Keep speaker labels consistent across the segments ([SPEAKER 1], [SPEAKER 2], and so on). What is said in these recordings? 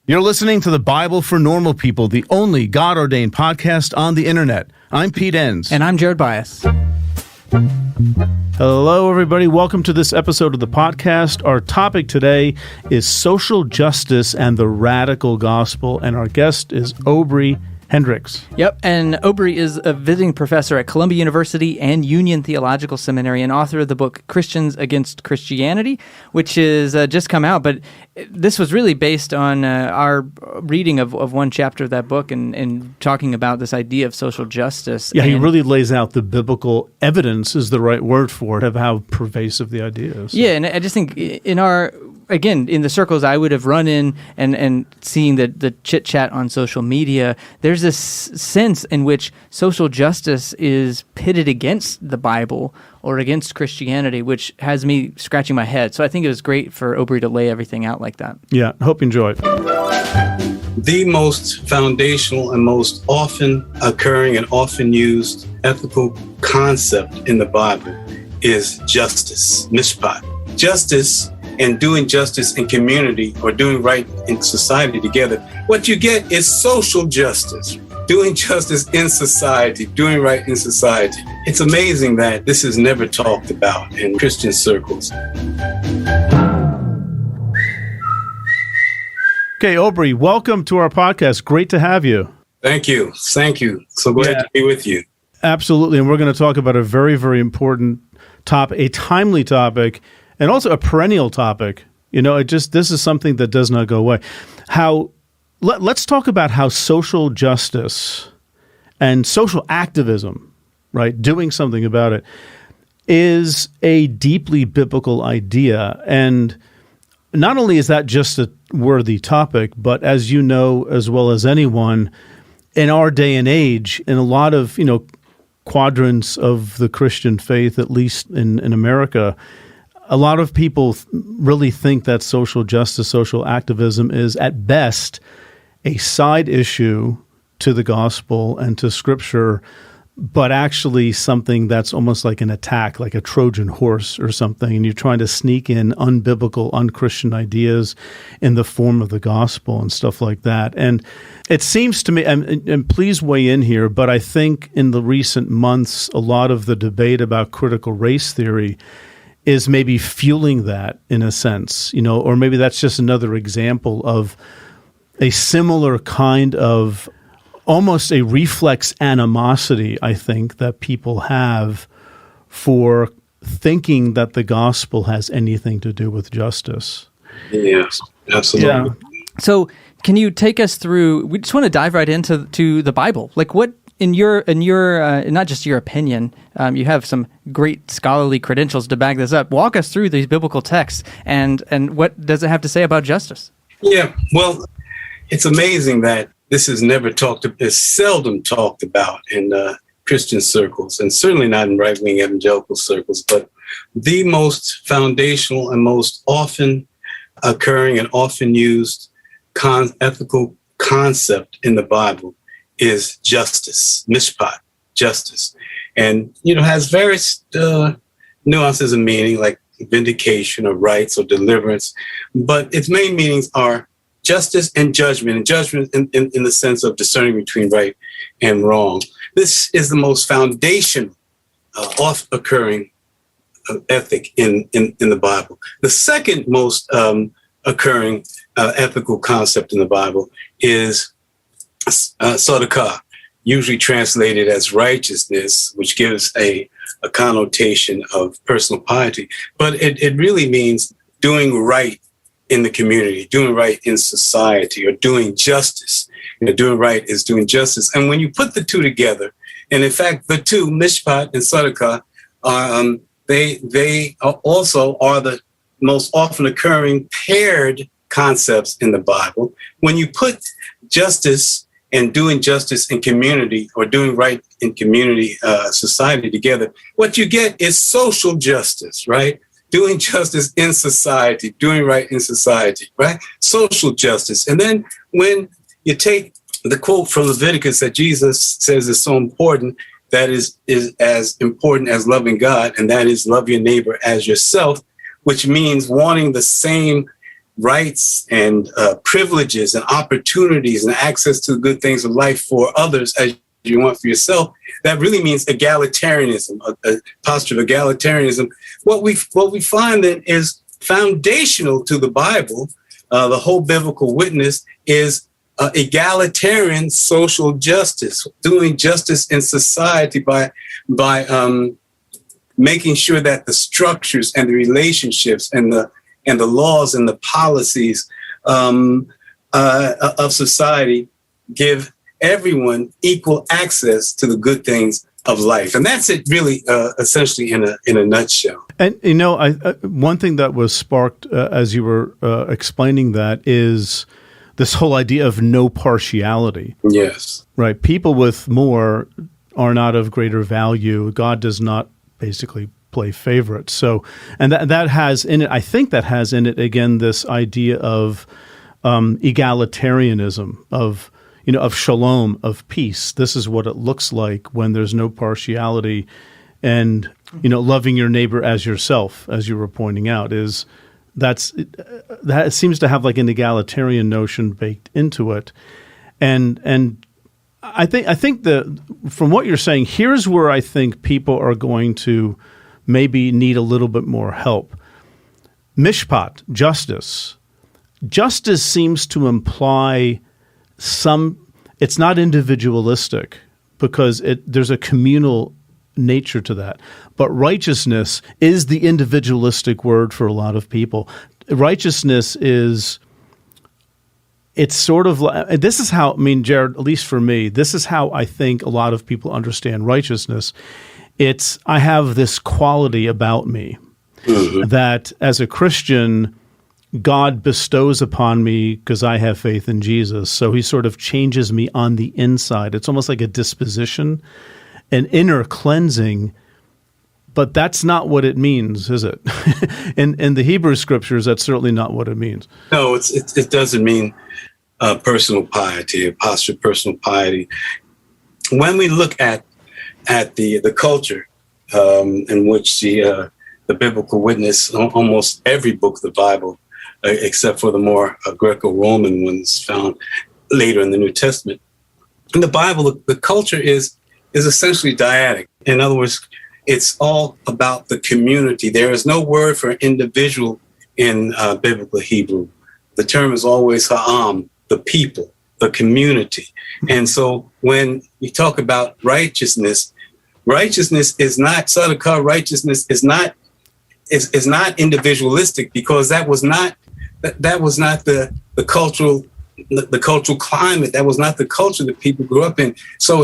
[SPEAKER 1] You're listening to the Bible for Normal People, the only God-ordained podcast on the internet. I'm Pete Enns.
[SPEAKER 2] And I'm Jared Bias.
[SPEAKER 1] Hello, everybody. Welcome to this episode of the podcast. Our topic today is social justice and the radical gospel, and our guest is Obery Hendricks.
[SPEAKER 2] Yep, and Obery is a visiting professor at Columbia University and Union Theological Seminary and author of the book Christians Against Christianity, which is just come out. But this was really based on our reading of one chapter of that book and talking about this idea of social justice.
[SPEAKER 1] Yeah, he really lays out the biblical evidence, is the right word for it, of how pervasive the idea is.
[SPEAKER 2] Yeah, and I just think in the circles I would have run in and seeing the chit-chat on social media, there's this sense in which social justice is pitted against the Bible or against Christianity, which has me scratching my head. So I think it was great for Obery to lay everything out like that.
[SPEAKER 1] Yeah, hope you enjoy it.
[SPEAKER 3] The most foundational and most often occurring and often used ethical concept in the Bible is justice, mishpat. Justice and doing justice in community or doing right in society together. What you get is social justice, doing justice in society, doing right in society. It's amazing that this is never talked about in Christian circles.
[SPEAKER 1] Okay, Obery, welcome to our podcast. Great to have you.
[SPEAKER 3] Thank you. Thank you. So glad to be with you.
[SPEAKER 1] Absolutely. And we're going to talk about a very, very important topic, a timely topic, and also a perennial topic. You know, this is something that does not go away. Let's talk about how social justice and social activism, right, doing something about it, is a deeply biblical idea. And not only is that just a worthy topic, but as you know as well as anyone, in our day and age, in a lot of, quadrants of the Christian faith, at least in America, a lot of people really think that social justice, social activism is at best a side issue to the gospel and to Scripture, but actually something that's almost like an attack, like a Trojan horse or something, and you're trying to sneak in unbiblical, unchristian ideas in the form of the gospel and stuff like that. And it seems to me, and please weigh in here, but I think in the recent months, a lot of the debate about critical race theory is maybe fueling that in a sense, or maybe that's just another example of a similar kind of almost a reflex animosity, I think, that people have for thinking that the gospel has anything to do with justice.
[SPEAKER 3] Yes, absolutely.
[SPEAKER 1] Yeah.
[SPEAKER 2] So can you take us through, we just want to dive right into the Bible. Like what, in your not just your opinion, you have some great scholarly credentials to back this up. Walk us through these biblical texts and what does it have to say about justice?
[SPEAKER 3] Yeah, well, it's amazing that this is seldom talked about in Christian circles, and certainly not in right-wing evangelical circles. But the most foundational and most often occurring and often used ethical concept in the Bible is justice, mishpat, justice. And, has various nuances of meaning, like vindication or rights or deliverance. But its main meanings are justice and judgment in the sense of discerning between right and wrong. This is the most foundational, oft-occurring ethic in the Bible. The second most occurring ethical concept in the Bible is tzedakah, usually translated as righteousness, which gives a connotation of personal piety. But it really means doing right in the community, doing right in society, or doing justice. Doing right is doing justice. And when you put the two together, and in fact, the two, mishpat and tzedakah, they also are the most often occurring paired concepts in the Bible. When you put justice and doing justice in community or doing right in community, society together, what you get is social justice, right? Doing justice in society, doing right in society, right? Social justice. And then when you take the quote from Leviticus that Jesus says is so important, that is as important as loving God, and that is love your neighbor as yourself, which means wanting the same rights and privileges and opportunities and access to the good things of life for others as you want for yourself, that really means egalitarianism, a posture of egalitarianism. What we find then is foundational to the Bible, the whole biblical witness, is egalitarian social justice, doing justice in society by making sure that the structures and the relationships and the laws and the policies of society give everyone equal access to the good things of life. And that's it really, essentially in a nutshell.
[SPEAKER 1] And, one thing that was sparked as you were explaining that is this whole idea of no partiality.
[SPEAKER 3] Yes.
[SPEAKER 1] Right. People with more are not of greater value. God does not basically play favorites. So, and that has in it, I think that has in it, again, this idea of egalitarianism, of shalom, of peace. This is what it looks like when there's no partiality, and, loving your neighbor as yourself, as you were pointing out, that seems to have like an egalitarian notion baked into it. And I think that from what you're saying, here's where I think people are going to maybe need a little bit more help. Mishpat, justice. Justice seems to imply it's not individualistic because there's a communal nature to that. But righteousness is the individualistic word for a lot of people. Righteousness it's sort of like, this is how, Jared, at least for me, this is how I think a lot of people understand righteousness. I have this quality about me that as a Christian, God bestows upon me because I have faith in Jesus. So he sort of changes me on the inside. It's almost like a disposition, an inner cleansing, but that's not what it means, is it? In the Hebrew scriptures, that's certainly not what it means.
[SPEAKER 3] No, it doesn't mean personal piety, a posture of personal piety. When we look at the culture in which the biblical witness, almost every book of the Bible, except for the more Greco-Roman ones found later in the New Testament. In the Bible, the culture is essentially dyadic. In other words, it's all about the community. There is no word for individual in biblical Hebrew. The term is always ha'am, the people, the community. And so when you talk about righteousness is not tzedakah. Righteousness is not individualistic, because that was not the cultural climate. That was not the culture that people grew up in. So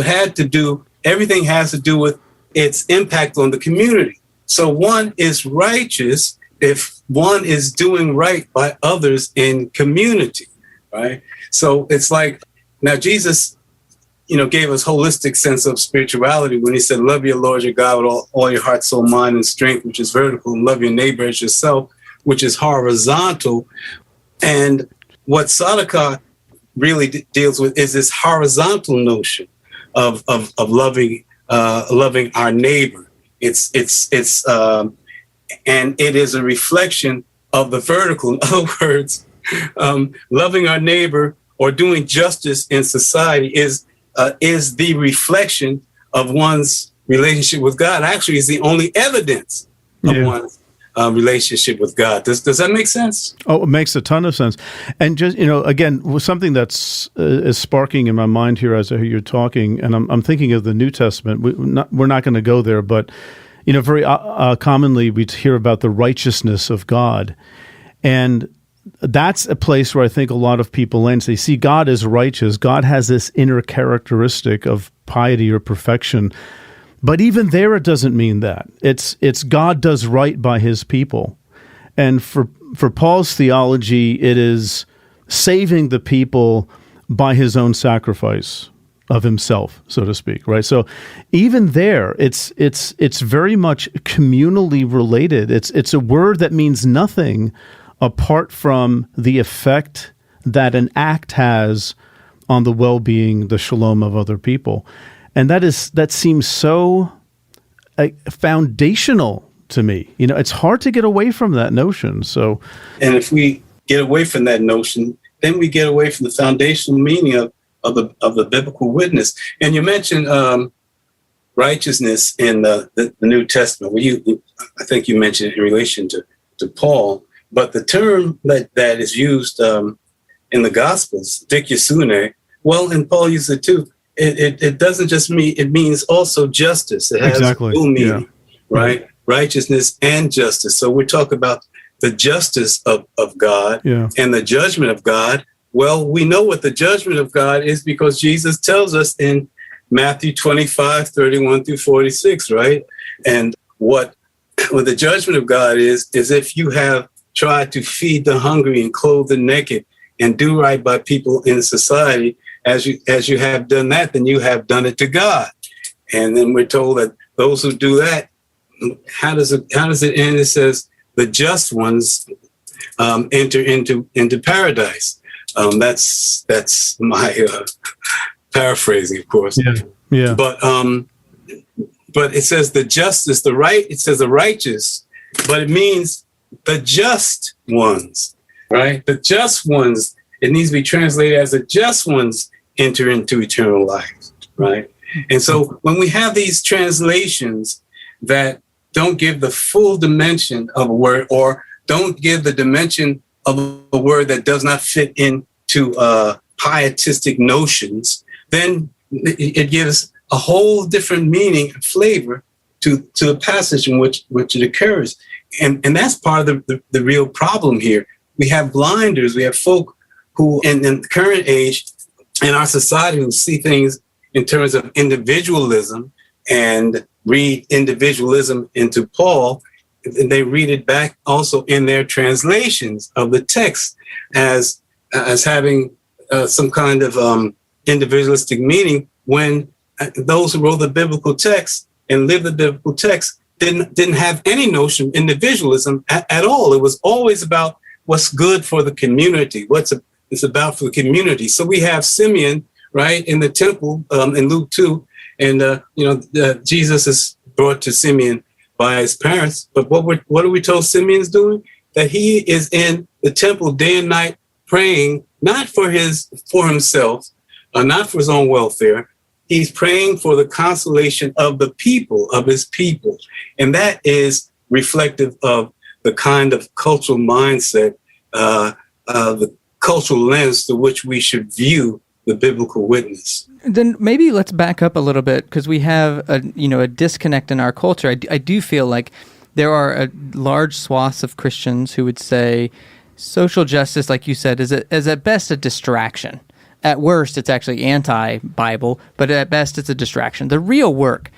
[SPEAKER 3] everything has to do with its impact on the community. So one is righteous if one is doing right by others in community, right? So it's like, now Jesus, gave us holistic sense of spirituality when he said, love your Lord your God with all your heart, soul, mind, and strength, which is vertical, and love your neighbor as yourself, which is horizontal. And what tzedakah really deals with is this horizontal notion of loving our neighbor. And it is a reflection of the vertical. In other words, loving our neighbor or doing justice in society is the reflection of one's relationship with God. Actually, is the only evidence of one's relationship with God. Does that make sense? Oh,
[SPEAKER 1] it makes a ton of sense. And just, again, something that's is sparking in my mind here as I hear you talking, and I'm thinking of the New Testament. We're not going to go there, but, very commonly we hear about the righteousness of God. And that's a place where I think a lot of people land. They see God as righteous. God has this inner characteristic of piety or perfection. But even there, it doesn't mean that. It's God does right by his people. And for Paul's theology, it is saving the people by his own sacrifice of himself, so to speak, right? So even there, it's very much communally related. It's a word that means nothing apart from the effect that an act has on the well-being, the shalom of other people. And that seems so foundational to me. It's hard to get away from that notion. So,
[SPEAKER 3] and if we get away from that notion, then we get away from the foundational meaning of the biblical witness. And you mentioned righteousness in the New Testament. Well, I think you mentioned it in relation to Paul, but the term that is used in the Gospels, dikaiosune, well, and Paul used it too. It doesn't just mean, it means also justice. It has dual meaning, right? Righteousness and justice. So we're talking about the justice of God and the judgment of God. Well, we know what the judgment of God is because Jesus tells us in Matthew 25, 31 through 46, right? And what the judgment of God is if you have tried to feed the hungry and clothe the naked and do right by people in society, as you have done that, then you have done it to God. And then we're told that those who do that, how does it end? It says the just ones enter into paradise. That's my paraphrasing, of course. Yeah. But it says the justice, the right. It says the righteous, but it means the just ones, right? The just ones. It needs to be translated as the just ones enter into eternal life, right? And so when we have these translations that don't give the full dimension of a word, or don't give the dimension of a word that does not fit into pietistic notions, then it gives a whole different meaning and flavor to the passage in which it occurs. And that's part of the real problem here. We have blinders, we have folk who in the current age in our society who see things in terms of individualism and read individualism into Paul, and they read it back also in their translations of the text as having some kind of individualistic meaning, when those who wrote the biblical text and lived the biblical text didn't have any notion of individualism at all. It was always about what's good for the community, it's about for the community. So we have Simeon, right, in the temple in Luke 2, and Jesus is brought to Simeon by his parents. But what are we told Simeon's doing? That he is in the temple day and night praying, not for himself, not for his own welfare. He's praying for the consolation of the people, of his people. And that is reflective of the kind of cultural mindset, the cultural lens through which we should view the biblical witness.
[SPEAKER 2] Then maybe let's back up a little bit, because we have a disconnect in our culture. I do feel like there are a large swaths of Christians who would say social justice, like you said, is at best a distraction. At worst, it's actually anti-Bible, but at best, it's a distraction. The real work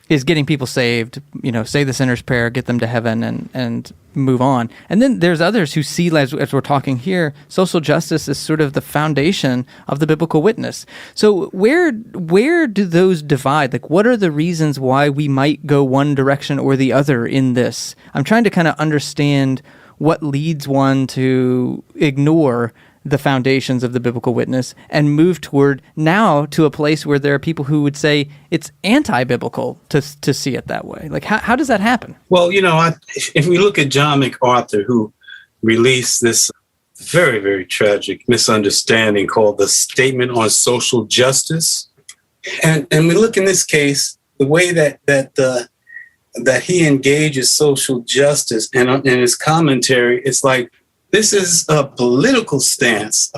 [SPEAKER 2] is getting people saved, say the sinner's prayer, get them to heaven, and move on. And then there's others who see, as we're talking here, social justice is sort of the foundation of the biblical witness. So where do those divide? Like, what are the reasons why we might go one direction or the other in this? I'm trying to kind of understand what leads one to ignore the foundations of the biblical witness and move toward now to a place where there are people who would say it's anti-biblical to see it that way. Like, how does that happen?
[SPEAKER 3] Well, if we look at John MacArthur, who released this very, very tragic misunderstanding called the Statement on Social Justice, and we look in this case, the way that he engages social justice, and in his commentary, it's like, this is a political stance,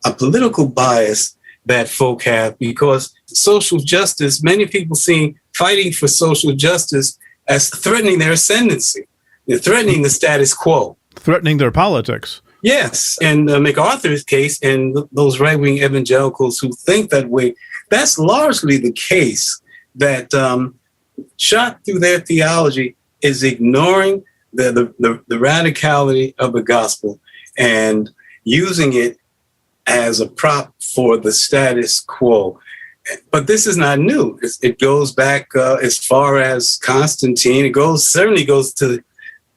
[SPEAKER 3] a political bias that folk have, because social justice, many people see fighting for social justice as threatening their ascendancy. They're threatening the status quo.
[SPEAKER 1] Threatening their politics.
[SPEAKER 3] Yes. And MacArthur's case, and those right-wing evangelicals who think that way, that's largely the case, that shot through their theology is ignoring the radicality of the gospel and using it as a prop for the status quo. But this is not new. It goes back as far as Constantine. It certainly goes to the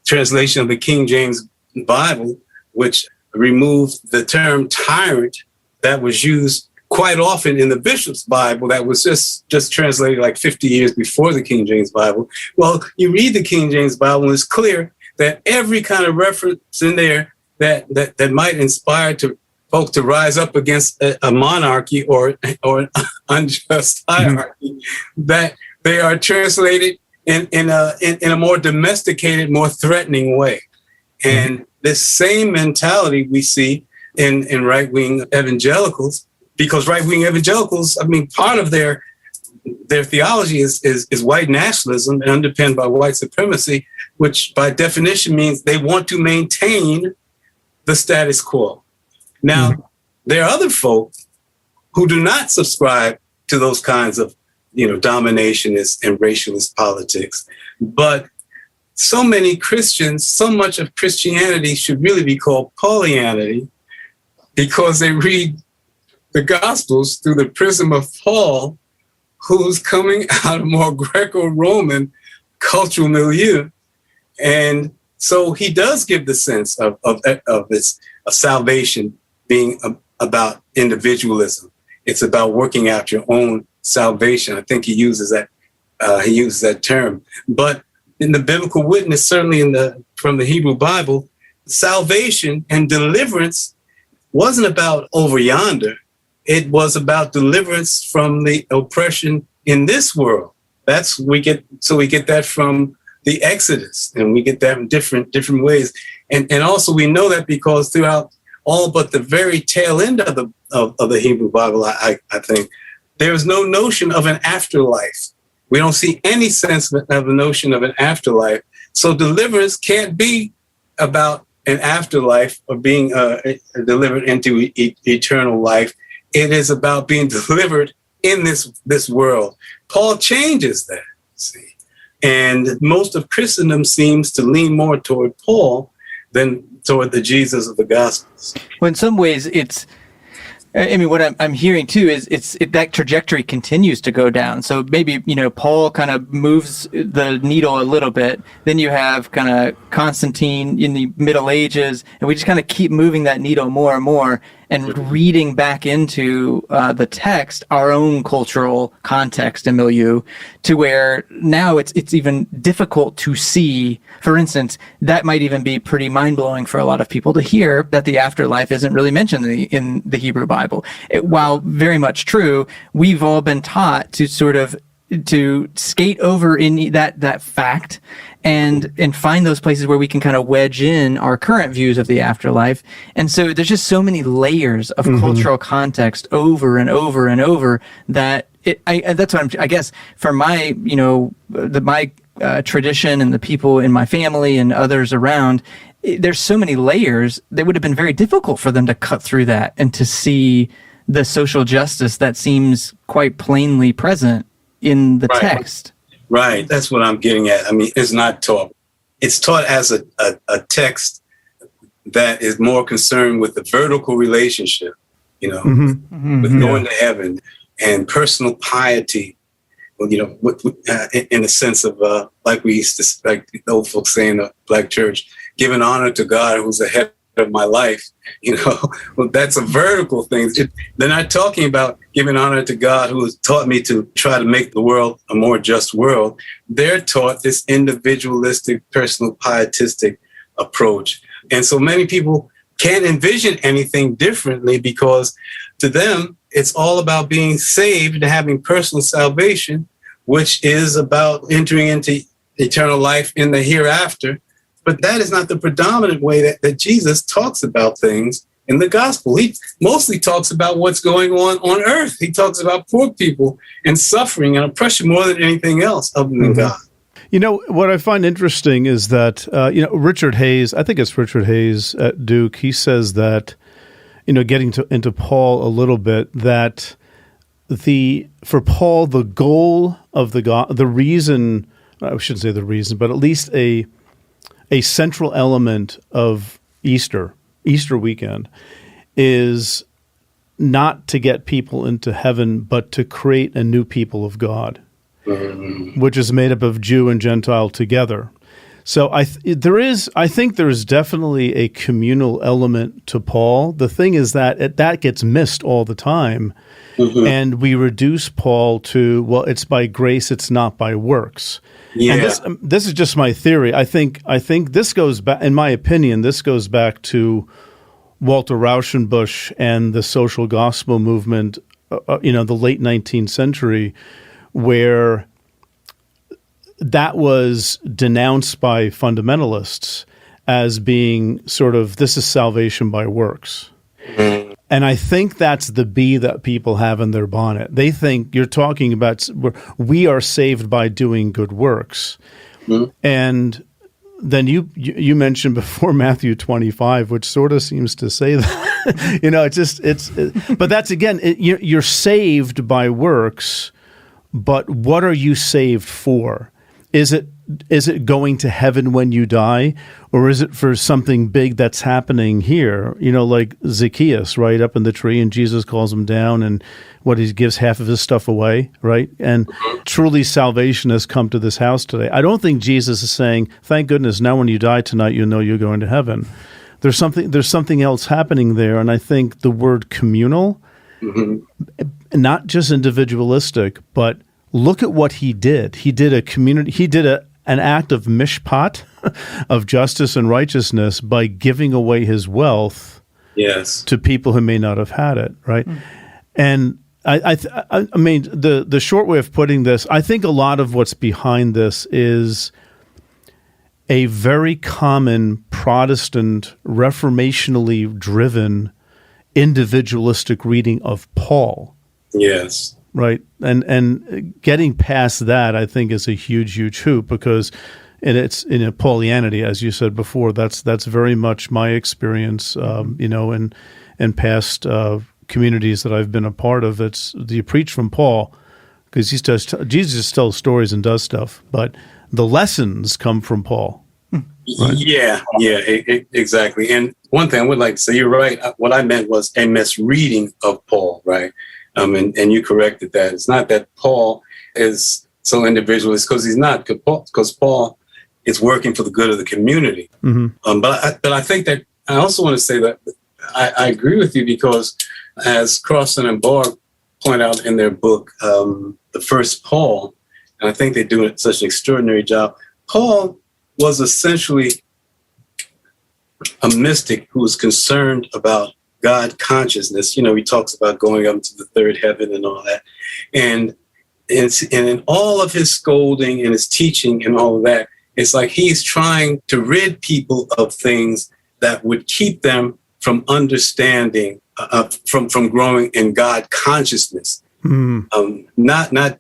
[SPEAKER 3] translation of the King James Bible, which removed the term tyrant that was used quite often in the Bishop's Bible that was just translated like 50 years before the King James Bible. Well, you read the King James Bible and it's clear that every kind of reference in there that might inspire folks to rise up against a monarchy or an unjust hierarchy, that they are translated in a more domesticated, more threatening way. And this same mentality we see in right-wing evangelicals, because right-wing evangelicals, I mean, part of their theology is white nationalism and underpinned by white supremacy, which by definition means they want to maintain the status quo. Now, there are other folk who do not subscribe to those kinds of, dominationist and racialist politics. But so many Christians, so much of Christianity should really be called Paulianity, because they read the Gospels through the prism of Paul, who's coming out of more Greco-Roman cultural milieu. And so he does give the sense of salvation being about individualism. It's about working out your own salvation. I think he uses that term. But in the biblical witness, certainly from the Hebrew Bible, salvation and deliverance wasn't about over yonder. It was about deliverance from the oppression in this world. We get that from the Exodus, and we get that in different ways. And also we know that because throughout all but the very tail end of the Hebrew Bible, I think, there's no notion of an afterlife. We don't see any sense of a notion of an afterlife. So deliverance can't be about an afterlife or being delivered into eternal life. It is about being delivered in this world. Paul changes that, see. And most of Christendom seems to lean more toward Paul than toward the Jesus of the Gospels.
[SPEAKER 2] Well, in some ways, what I'm hearing too is that trajectory continues to go down. So maybe, Paul kind of moves the needle a little bit. Then you have kind of Constantine in the Middle Ages, and we just kind of keep moving that needle more and more and reading back into the text, our own cultural context and milieu, to where now it's even difficult to see. For instance, that might even be pretty mind-blowing for a lot of people to hear that the afterlife isn't really mentioned in the Hebrew Bible. While very much true, we've all been taught to sort of to skate over in that fact and find those places where we can kind of wedge in our current views of the afterlife. And so there's just so many layers of cultural context over and over and over that that's what I guess for my, my tradition and the people in my family and others around, there's so many layers that would have been very difficult for them to cut through that and to see the social justice that seems quite plainly present in the text.
[SPEAKER 3] Right. That's what I'm getting at. I mean, it's not taught. It's taught as a text that is more concerned with the vertical relationship, with going to heaven and personal piety, in the sense of, like we used to, like the old folks say in the Black church, giving honor to God who's the head of my life. Well, that's a vertical thing. They're not talking about giving honor to God who has taught me to try to make the world a more just world. They're taught this individualistic, personal, pietistic approach. And so many people can't envision anything differently because to them, it's all about being saved and having personal salvation, which is about entering into eternal life in the hereafter. But that is not the predominant way that Jesus talks about things in the gospel. He mostly talks about what's going on earth. He talks about poor people and suffering and oppression more than anything else other than God.
[SPEAKER 1] What I find interesting is that, Richard Hayes, I think it's Richard Hayes at Duke, he says that, getting into Paul a little bit, that for Paul, the goal of the reason, I shouldn't say the reason, but at least a central element of Easter weekend is not to get people into heaven, but to create a new people of God, which is made up of Jew and Gentile together. So I think there is definitely a communal element to Paul. The thing is that that gets missed all the time, and we reduce Paul to, well, it's by grace, it's not by works. Yeah. And this is just my theory. I think this goes back, in my opinion, this goes back to Walter Rauschenbusch and the social gospel movement, the late 19th century, where that was denounced by fundamentalists as being sort of, this is salvation by works. And I think that's the bee that people have in their bonnet. They think you're talking about, we are saved by doing good works. And then you mentioned before Matthew 25, which sort of seems to say that, but that's again, you're saved by works, but what are you saved for? Is it going to heaven when you die, or is it for something big that's happening here? Like Zacchaeus, right, up in the tree, and Jesus calls him down, and he gives half of his stuff away, right? And truly salvation has come to this house today. I don't think Jesus is saying, thank goodness, now when you die tonight, you know you're going to heaven. There's something else happening there, and I think the word communal, not just individualistic, but look at what he did. He did a community. He did an act of mishpat, of justice and righteousness, by giving away his wealth, to people who may not have had it. Right, and I mean, the short way of putting this, I think a lot of what's behind this is a very common Protestant, reformationally driven, individualistic reading of Paul.
[SPEAKER 3] Yes.
[SPEAKER 1] Right. And getting past that, I think, is a huge, huge hoop, because it's in a Paulianity, as you said before, that's very much my experience, in past communities that I've been a part of. It's you preach from Paul, because Jesus tells stories and does stuff, but the lessons come from Paul.
[SPEAKER 3] Right? Yeah, exactly. And one thing I would like to say, you're right. What I meant was a misreading of Paul, right? And you corrected that. It's not that Paul is so individualist, because he's not, because Paul is working for the good of the community. But I think that I also want to say that I agree with you, because as Crossan and Barr point out in their book, The First Paul, and I think they do such an extraordinary job, Paul was essentially a mystic who was concerned about God consciousness. He talks about going up to the third heaven and all that. And in all of his scolding and his teaching and all of that, it's like he's trying to rid people of things that would keep them from understanding, from growing in God consciousness, not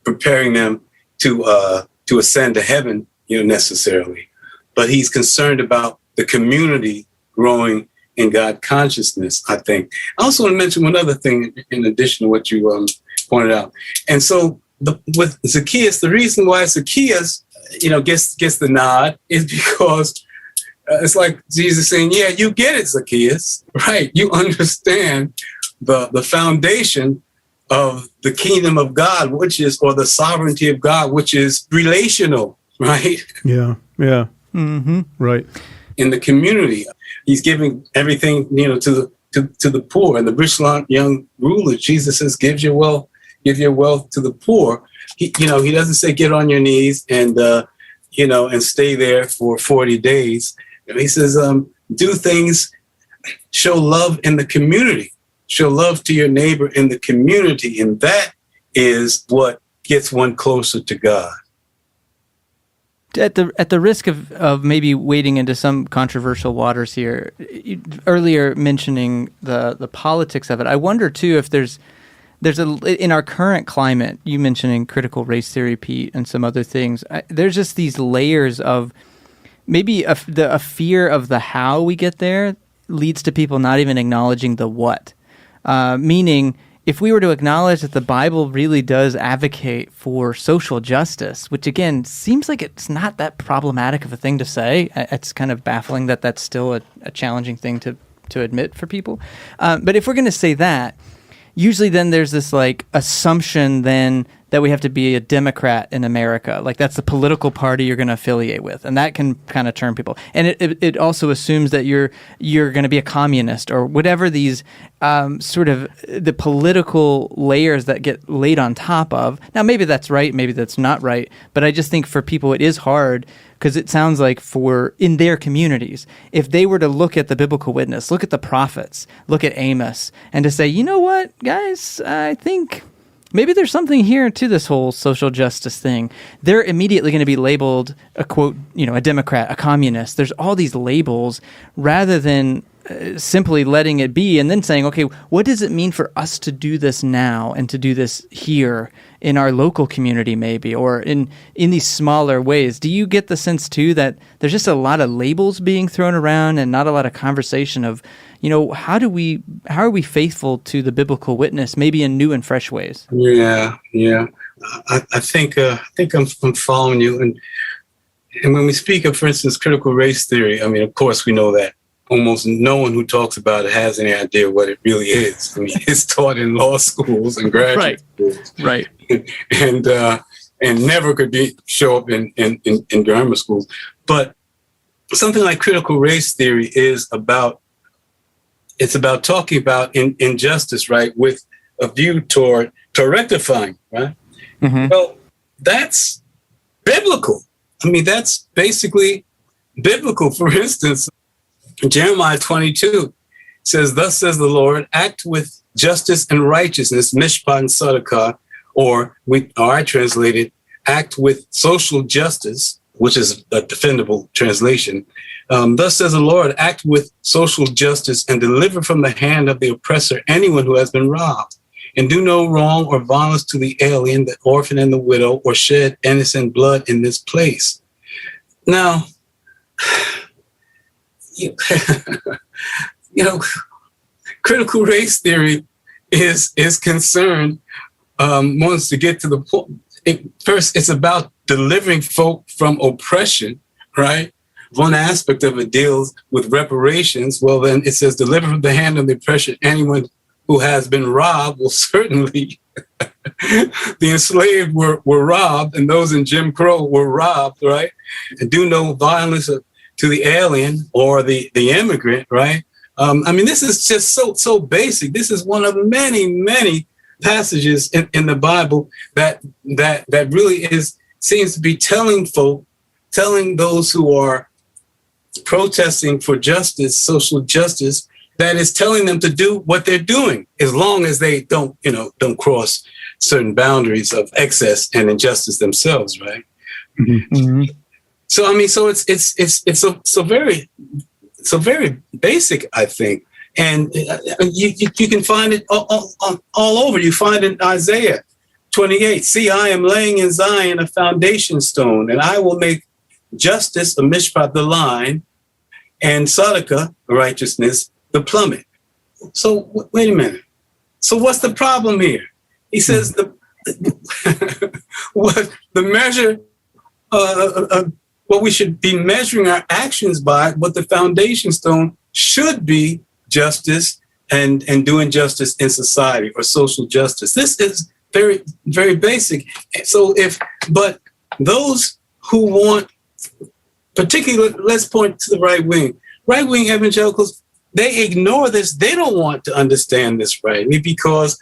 [SPEAKER 3] preparing them to ascend to heaven, necessarily. But he's concerned about the community growing in God consciousness, I think. I also want to mention one other thing in addition to what you pointed out. And so with Zacchaeus, the reason why Zacchaeus, gets the nod is because it's like Jesus saying, yeah, you get it, Zacchaeus, right? You understand the foundation of the kingdom of God, or the sovereignty of God, which is relational, right?
[SPEAKER 1] Yeah. Right.
[SPEAKER 3] In the community, he's giving everything, to the poor. And the rich young ruler, Jesus says, give your wealth to the poor. He doesn't say get on your knees and stay there for 40 days. He says, do things, show love in the community, show love to your neighbor in the community. And that is what gets one closer to God.
[SPEAKER 2] At the risk of maybe wading into some controversial waters here, earlier mentioning the politics of it, I wonder too if there's in our current climate, you mentioning critical race theory, Pete, and some other things, there's just these layers of maybe a fear of the how we get there leads to people not even acknowledging the what. Meaning, if we were to acknowledge that the Bible really does advocate for social justice, which again seems like it's not that problematic of a thing to say, it's kind of baffling that that's still a challenging thing to admit for people. But if we're going to say that, usually then there's this like assumption then that we have to be a Democrat in America. Like that's the political party you're going to affiliate with, and that can kind of turn people. And it also assumes that you're going to be a communist or whatever these sort of the political layers that get laid on top of. Now, maybe that's right, maybe that's not right, but I just think for people it is hard because it sounds like in their communities, if they were to look at the biblical witness, look at the prophets, look at Amos, and to say, you know what, guys, I think maybe there's something here to this whole social justice thing. They're immediately going to be labeled a quote, a Democrat, a communist. There's all these labels rather than simply letting it be and then saying, okay, what does it mean for us to do this now and to do this here in our local community maybe, or in these smaller ways? Do you get the sense too that there's just a lot of labels being thrown around and not a lot of conversation of, how are we faithful to the biblical witness, maybe in new and fresh ways?
[SPEAKER 3] Yeah. I think I'm following you. And when we speak of, for instance, critical race theory, I mean, of course, we know that almost no one who talks about it has any idea what it really is. I mean, it's taught in law schools and graduate schools,
[SPEAKER 2] right,
[SPEAKER 3] and never could show up in grammar schools. But something like critical race theory is about talking about injustice, right, with a view toward rectifying, right? Mm-hmm. Well, that's biblical. I mean, that's basically biblical. For instance, Jeremiah 22 says, "Thus says the Lord, act with justice and righteousness, mishpat and tzedakah," or I translate it, act with social justice, which is a defendable translation. Thus says the Lord, act with social justice and deliver from the hand of the oppressor anyone who has been robbed, and do no wrong or violence to the alien, the orphan and the widow, or shed innocent blood in this place. Now, critical race theory is concerned, wants to get to the point. First, it's about delivering folk from oppression, right? One aspect of it deals with reparations. Well, then it says deliver from the hand of the oppression anyone who has been robbed. Well, certainly the enslaved were robbed, and those in Jim Crow were robbed, right? And do no violence to the alien or the immigrant, right? I mean, this is just so basic. This is one of many passages in the Bible that really seems to be telling those who are protesting for justice, social justice, that is telling them to do what they're doing, as long as they don't cross certain boundaries of excess and injustice themselves, right? Mm-hmm. So I mean, so it's so very basic, I think, and you can find it all over. You find it in Isaiah 28. See, I am laying in Zion a foundation stone, and I will make justice, the mishpat, the line, and tzedakah, righteousness, the plummet. So wait a minute. So what's the problem here? He says what the measure what we should be measuring our actions by, what the foundation stone should be justice and doing justice in society, or social justice. This is very, very basic. So but those who want, particularly, let's point to the right-wing evangelicals, they ignore this. They don't want to understand this rightly because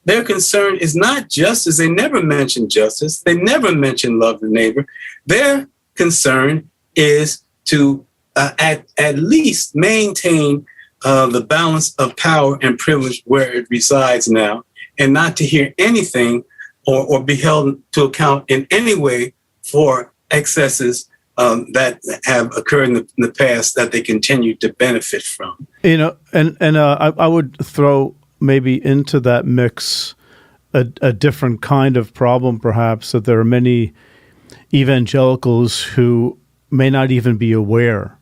[SPEAKER 3] their concern is not justice. They never mention justice. They never mention love the neighbor. Their concern is to at least maintain the balance of power and privilege where it resides now, and not to hear anything or be held to account in any way for excesses that have occurred in the past that they continue to benefit from.
[SPEAKER 1] I would throw maybe into that mix a different kind of problem, perhaps, that there are many evangelicals who may not even be aware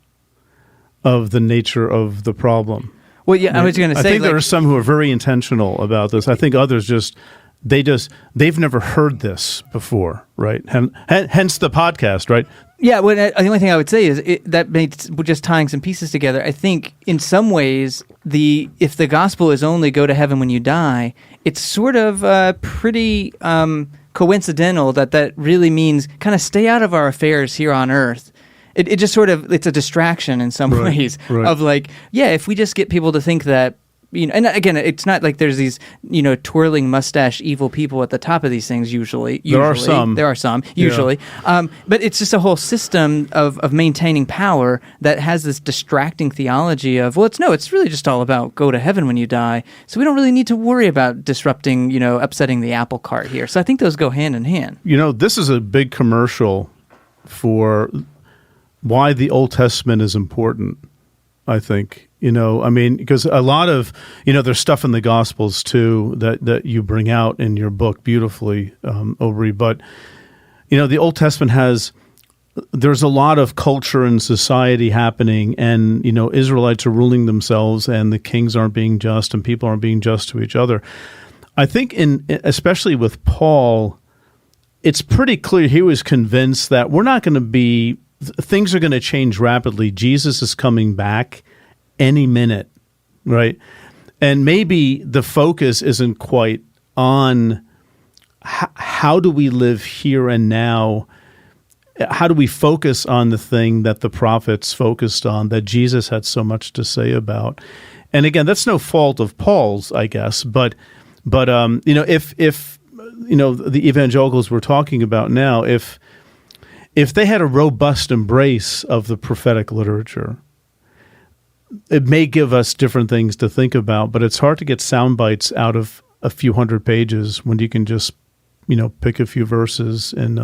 [SPEAKER 1] of the nature of the problem.
[SPEAKER 2] Well, yeah, I was going to say,
[SPEAKER 1] I think there are some who are very intentional about this. I think others they've never heard this before, right? Hence the podcast, right?
[SPEAKER 2] Yeah, well, the only thing I would say is that makes, just tying some pieces together. I think in some ways, if the gospel is only go to heaven when you die, it's sort of pretty coincidental that really means kind of stay out of our affairs here on earth. It just sort of, it's a distraction in some ways of like, yeah, if we just get people to think that, and again, it's not like there's these, twirling mustache evil people at the top of these things usually.
[SPEAKER 1] There are some,
[SPEAKER 2] usually. Yeah. But it's just a whole system of maintaining power that has this distracting theology of, well, it's really just all about go to heaven when you die. So we don't really need to worry about disrupting, upsetting the apple cart here. So I think those go hand in hand.
[SPEAKER 1] This is a big commercial for why the Old Testament is important, I think. Because a lot of, there's stuff in the Gospels too that you bring out in your book beautifully, Obery. But, the Old Testament there's a lot of culture and society happening, and, Israelites are ruling themselves, and the kings aren't being just, and people aren't being just to each other. I think especially with Paul, it's pretty clear he was convinced that things are going to change rapidly. Jesus is coming back any minute, right? And maybe the focus isn't quite on how do we live here and now? How do we focus on the thing that the prophets focused on, that Jesus had so much to say about? And again, that's no fault of Paul's, I guess. But if the evangelicals we're talking about now, if they had a robust embrace of the prophetic literature, it may give us different things to think about, but it's hard to get sound bites out of a few hundred pages when you can just, pick a few verses in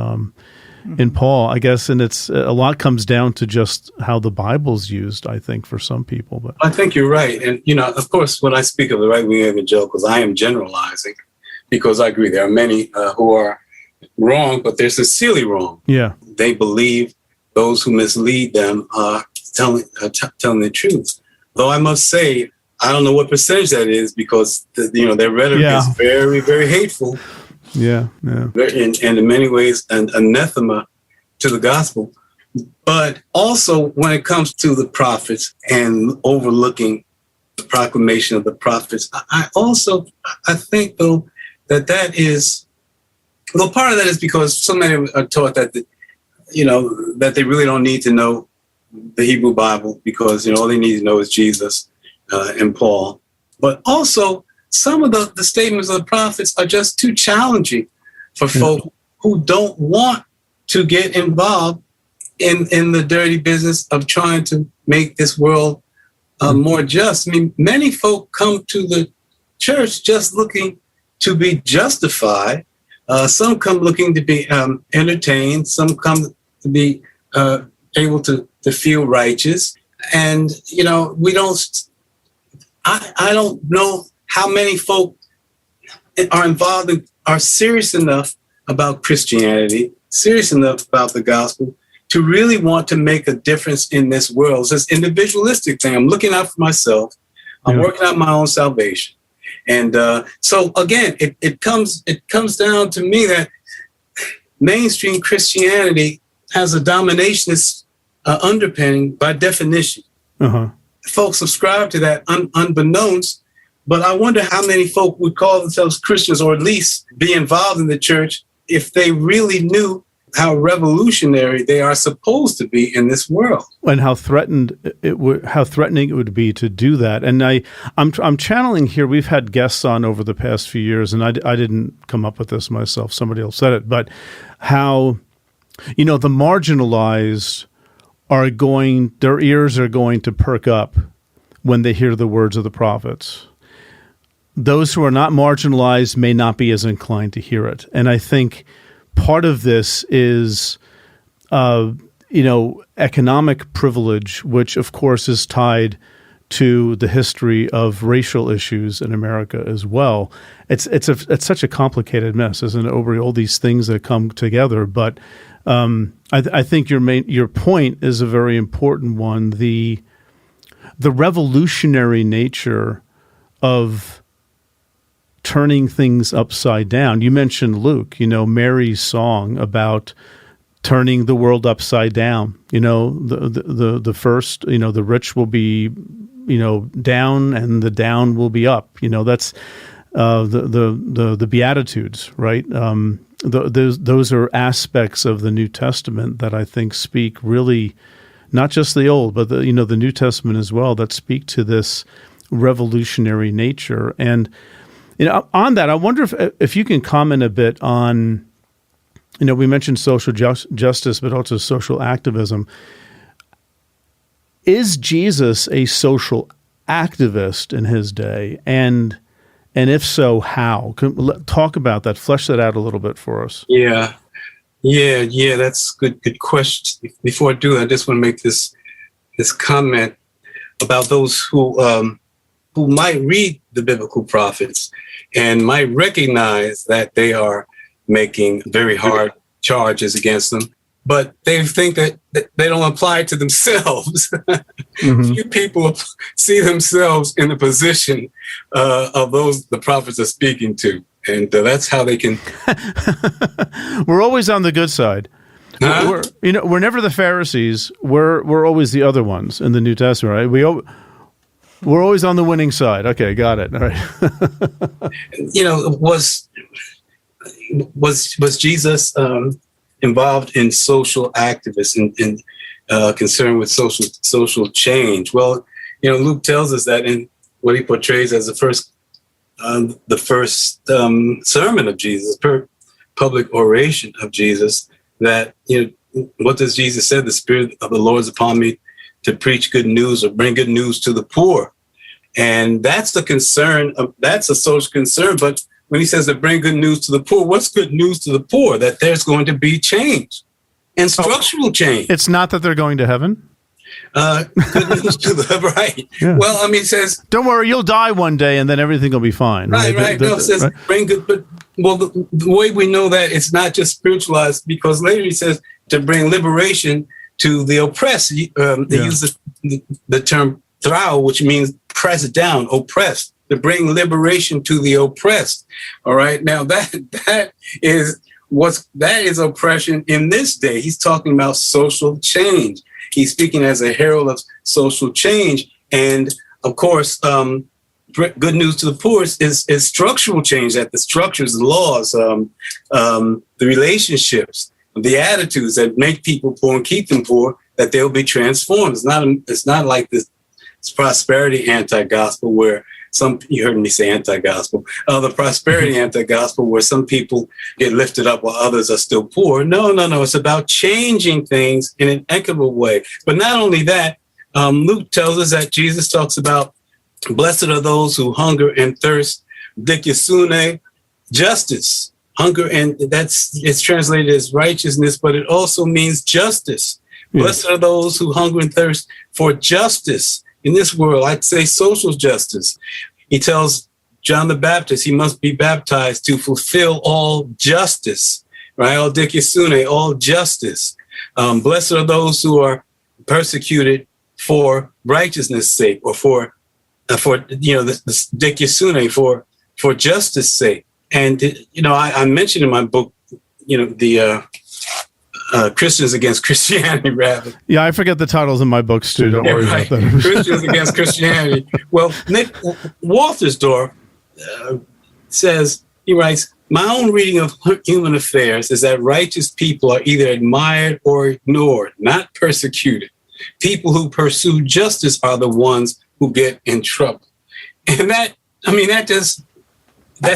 [SPEAKER 1] Paul, I guess. And it's a lot comes down to just how the Bible's used, I think, for some people. But
[SPEAKER 3] I think you're right. And, of course, when I speak of the right-wing evangelicals, I am generalizing because I agree there are many who are wrong, but they're sincerely wrong.
[SPEAKER 1] Yeah.
[SPEAKER 3] They believe those who mislead them are telling the truth. Though I must say, I don't know what percentage that is because their rhetoric is very, very hateful.
[SPEAKER 1] Yeah.
[SPEAKER 3] And in many ways an anathema to the gospel. But also when it comes to the prophets and overlooking the proclamation of the prophets, I think though that is. Well, part of that is because so many are taught that, that they really don't need to know the Hebrew Bible because, all they need to know is Jesus and Paul. But also, some of the statements of the prophets are just too challenging for folk who don't want to get involved in the dirty business of trying to make this world more just. I mean, many folk come to the church just looking to be justified. Some come looking to be entertained. Some come to be able to feel righteous. And, I don't know how many folk are involved and are serious enough about Christianity, serious enough about the gospel to really want to make a difference in this world. It's this individualistic thing. I'm looking out for myself. I'm working out my own salvation. And so again, it comes down to me that mainstream Christianity has a dominationist underpinning by definition.
[SPEAKER 1] Uh-huh.
[SPEAKER 3] Folks subscribe to that unbeknownst, but I wonder how many folk would call themselves Christians or at least be involved in the church if they really knew how revolutionary they are supposed to be in this world,
[SPEAKER 1] and how threatening it would be to do that. And I'm channeling here. We've had guests on over the past few years, and I didn't come up with this myself. Somebody else said it, but how the marginalized their ears are going to perk up when they hear the words of the prophets. Those who are not marginalized may not be as inclined to hear it, and I think part of this is, economic privilege, which of course is tied to the history of racial issues in America as well. It's such a complicated mess, isn't it, Obery? All these things that come together. But I think your point is a very important one. The revolutionary nature of turning things upside down. You mentioned Luke, Mary's song about turning the world upside down. The first, the rich will be, down, and the down will be up. That's the Beatitudes, right? those are aspects of the New Testament that I think speak really, not just the Old, but the New Testament as well, that speak to this revolutionary nature. And on that, I wonder if you can comment a bit on, we mentioned social justice, but also social activism. Is Jesus a social activist in his day? And if so, how? Talk about that. Flesh that out a little bit for us.
[SPEAKER 3] Yeah. That's good question. Before I do that, I just want to make this comment about those who might read the biblical prophets and might recognize that they are making very hard charges against them, but they think that they don't apply to themselves. Mm-hmm. Few people see themselves in the position of those the prophets are speaking to, and that's how they can.
[SPEAKER 1] We're always on the good side. Huh? We're never the Pharisees. We're always the other ones in the New Testament, right? We're always on the winning side. Okay, got it. All right. Was Jesus involved in social activism and concerned with social change? Well, Luke tells us that in what he portrays as the first sermon of Jesus, public oration of Jesus. That what does Jesus say? The Spirit of the Lord is upon me to preach good news or bring good news to the poor. And that's the concern. That's a social concern. But when he says to bring good news to the poor, what's good news to the poor? That there's going to be change and structural change. It's not that they're going to heaven?
[SPEAKER 3] Good news to the right. Yeah. Well, it says,
[SPEAKER 1] don't worry, you'll die one day and then everything will be fine.
[SPEAKER 3] Right. It says, right? Bring good, but the way we know that it's not just spiritualized, because later he says to bring liberation to the oppressed. They use the term thrao, which means press down, oppressed, to bring liberation to the oppressed. All right. Now that is oppression in this day. He's talking about social change. He's speaking as a herald of social change. And of course, good news to the poor is structural change, that the structures, the laws, the relationships, the attitudes that make people poor and keep them poor, that they'll be transformed. It's not like this prosperity anti-gospel where you heard me say anti-gospel, the prosperity anti-gospel where some people get lifted up while others are still poor. No. It's about changing things in an equitable way. But not only that, Luke tells us that Jesus talks about blessed are those who hunger and thirst, dikaiosune, justice, hunger, and it's translated as righteousness, but it also means justice. Yeah. Blessed are those who hunger and thirst for justice. In this world, I'd say social justice. He tells John the Baptist he must be baptized to fulfill all justice, right? All dikaiosune, all justice. Blessed are those who are persecuted for righteousness' sake, or for the dikaiosune, for justice' sake. And I mentioned in my book, the Christians Against Christianity, rather. Yeah,
[SPEAKER 1] I forget the titles in my books, too. Don't worry about that.
[SPEAKER 3] Christians Against Christianity. Well, Nick Waltersdorf he writes, my own reading of human affairs is that righteous people are either admired or ignored, not persecuted. People who pursue justice are the ones who get in trouble. And that's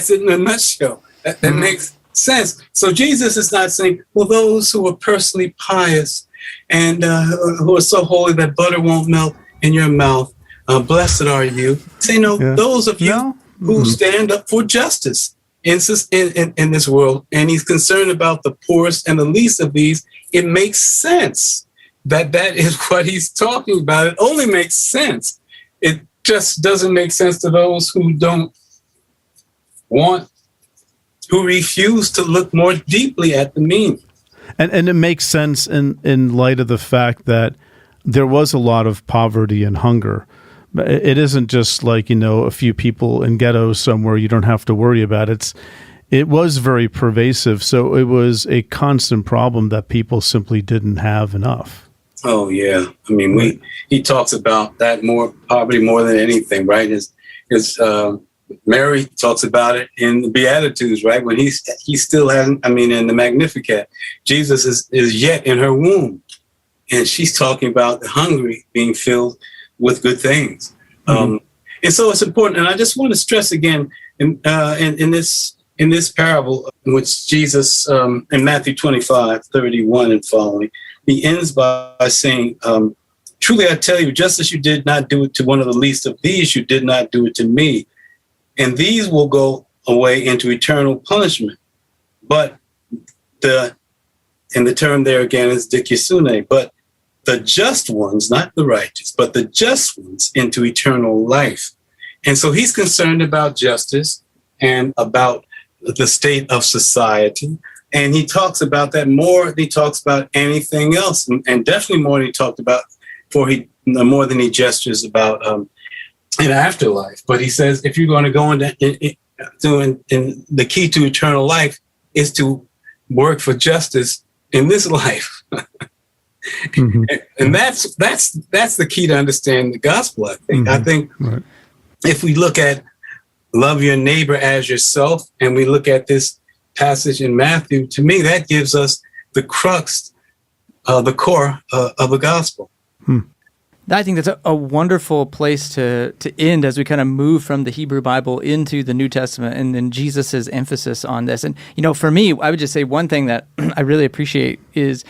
[SPEAKER 3] it in a nutshell. That makes sense. So Jesus is not saying, well, those who are personally pious and who are so holy that butter won't melt in your mouth, blessed are you. Say, those of you who stand up for justice in this world. And he's concerned about the poorest and the least of these. It makes sense that is what he's talking about. It only makes sense. It just doesn't make sense to those who who refuse to look more deeply at the meaning.
[SPEAKER 1] And it makes sense in light of the fact that there was a lot of poverty and hunger. It isn't just like, a few people in ghettos somewhere you don't have to worry about. It was very pervasive. So it was a constant problem that people simply didn't have enough.
[SPEAKER 3] Oh, yeah. He talks about that poverty more than anything, right? His Mary talks about it in the Beatitudes, right? When he still hasn't, in the Magnificat, Jesus is yet in her womb. And she's talking about the hungry being filled with good things. Mm-hmm. And so it's important. And I just want to stress again, in this parable, in which Jesus, in Matthew 25:31 and following, he ends by saying, truly I tell you, just as you did not do it to one of the least of these, you did not do it to me. And these will go away into eternal punishment. But the term there again is dikaiosune, but the just ones, not the righteous, but the just ones into eternal life. And so he's concerned about justice and about the state of society. And he talks about that more than he talks about anything else, and definitely more than he talked about more than he gestures about an afterlife. But he says, if you're going to go into the key to eternal life is to work for justice in this life. Mm-hmm. And that's the key to understand the gospel, I think. Mm-hmm. I think right. If we look at love your neighbor as yourself, and we look at this passage in Matthew, to me, that gives us the crux, the core of the gospel.
[SPEAKER 2] I think that's a wonderful place to end as we kind of move from the Hebrew Bible into the New Testament and then Jesus's emphasis on this. And, for me, I would just say one thing that I really appreciate is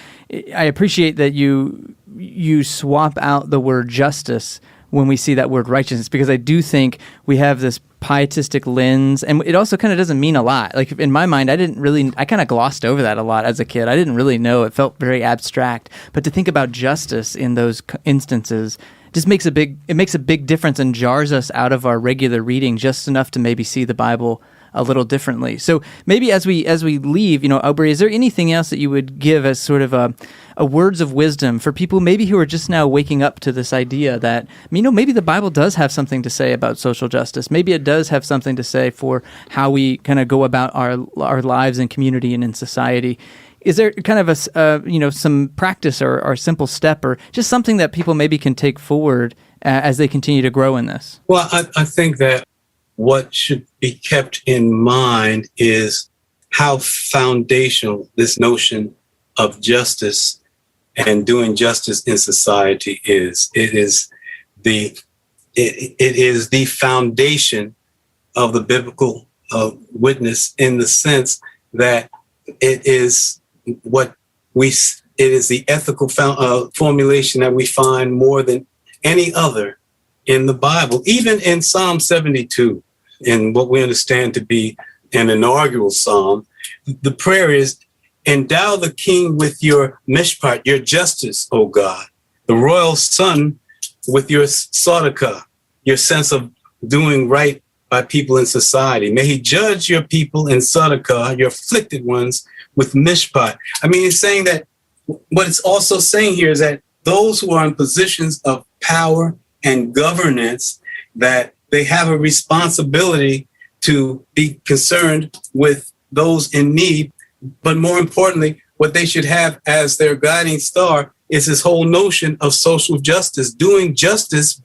[SPEAKER 2] I appreciate that you swap out the word justice when we see that word righteousness, because I do think we have this pietistic lens, and it also kind of doesn't mean a lot. Like in my mind, I kind of glossed over that a lot as a kid. I didn't really know. It felt very abstract. But to think about justice in those instances just makes a big difference and jars us out of our regular reading just enough to maybe see the Bible a little differently. So maybe as we leave, Obery, is there anything else that you would give as sort of a words of wisdom for people maybe who are just now waking up to this idea that, maybe the Bible does have something to say about social justice. Maybe it does have something to say for how we kind of go about our lives in community and in society. Is there kind of some practice or simple step or just something that people maybe can take forward as they continue to grow in this?
[SPEAKER 3] Well, I think that what should be kept in mind is how foundational this notion of justice and doing justice in society is. It is the foundation of the biblical witness, in the sense that it is the ethical formulation that we find more than any other in the Bible, even in Psalm 72, in what we understand to be an inaugural psalm. The prayer is, endow the king with your mishpat, your justice, O God, the royal son with your tzedakah, your sense of doing right by people in society. May he judge your people in tzedakah, your afflicted ones, with mishpat. It's saying that what it's also saying here is that those who are in positions of power and governance, that they have a responsibility to be concerned with those in need. But more importantly, what they should have as their guiding star is this whole notion of social justice, doing justice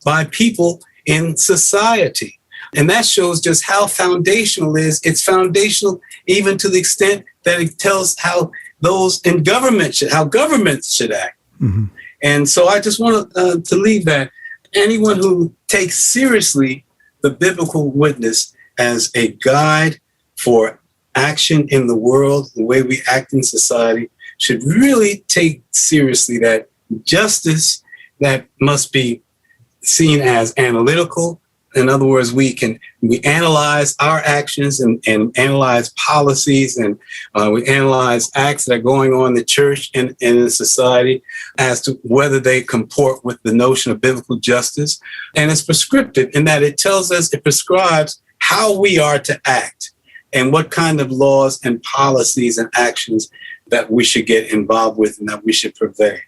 [SPEAKER 3] by people in society. And that shows just how foundational it is. It's foundational even to the extent that it tells how those in government how governments should act. Mm-hmm. And so I just want to leave that. Anyone who takes seriously the biblical witness as a guide for action in the world, the way we act in society, should really take seriously that justice that must be seen as analytical. In other words, we analyze our actions and analyze policies, and we analyze acts that are going on in the church and in society as to whether they comport with the notion of biblical justice. And it's prescriptive in that it prescribes how we are to act and what kind of laws and policies and actions that we should get involved with and that we should purvey.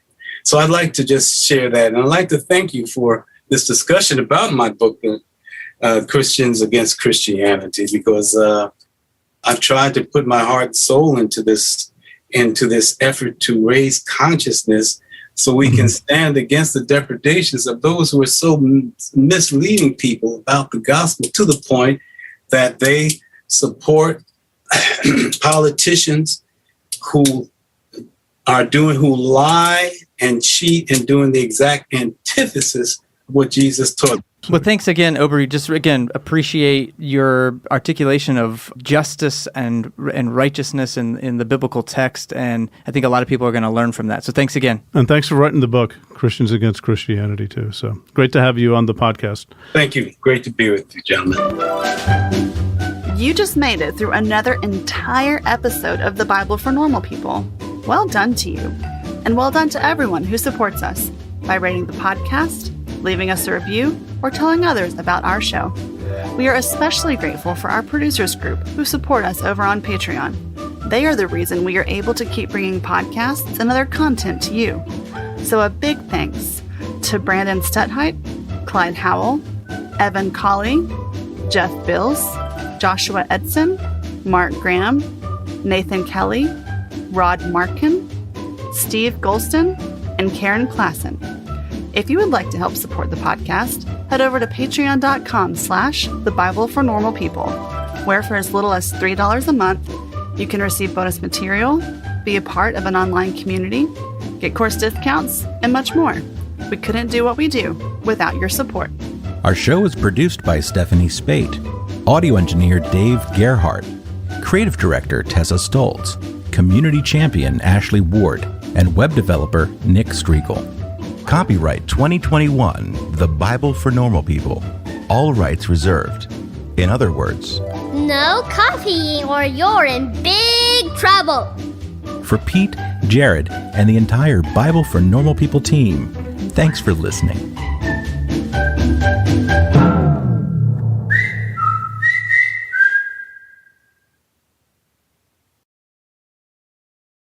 [SPEAKER 3] So I'd like to just share that. And I'd like to thank you for this discussion about my book, Christians Against Christianity, because I've tried to put my heart and soul into this effort to raise consciousness so we can stand against the depredations of those who are so misleading people about the gospel to the point that they support politicians who lie and cheat and doing the exact antithesis of what Jesus taught.
[SPEAKER 2] Well, thanks again, Obery. Just again, appreciate your articulation of justice and righteousness in the biblical text, and I think a lot of people are going to learn from that. So thanks again.
[SPEAKER 1] And thanks for writing the book, Christians Against Christianity, too. So great to have you on the podcast.
[SPEAKER 3] Thank you. Great to be with you, gentlemen.
[SPEAKER 4] You just made it through another entire episode of the Bible for Normal People. Well done to you. And well done to everyone who supports us by rating the podcast, leaving us a review, or telling others about our show. We are especially grateful for our producers group who support us over on Patreon. They are the reason we are able to keep bringing podcasts and other content to you. So a big thanks to Brandon Stutheit, Clyde Howell, Evan Colley, Jeff Bills, Joshua Edson, Mark Graham, Nathan Kelly, Rod Markin, Steve Golston, and Karen Klassen. If you would like to help support the podcast, head over to patreon.com/The Bible for Normal People, where for as little as $3 a month, you can receive bonus material, be a part of an online community, get course discounts, and much more. We couldn't do what we do without your support.
[SPEAKER 5] Our show is produced by Stephanie Spate, audio engineer Dave Gerhardt, creative director Tessa Stoltz, community champion Ashley Ward, and web developer Nick Striegel. Copyright 2021, The Bible for Normal People. All rights reserved. In other words,
[SPEAKER 6] no copying or you're in big trouble.
[SPEAKER 5] For Pete, Jared, and the entire Bible for Normal People team, thanks for listening.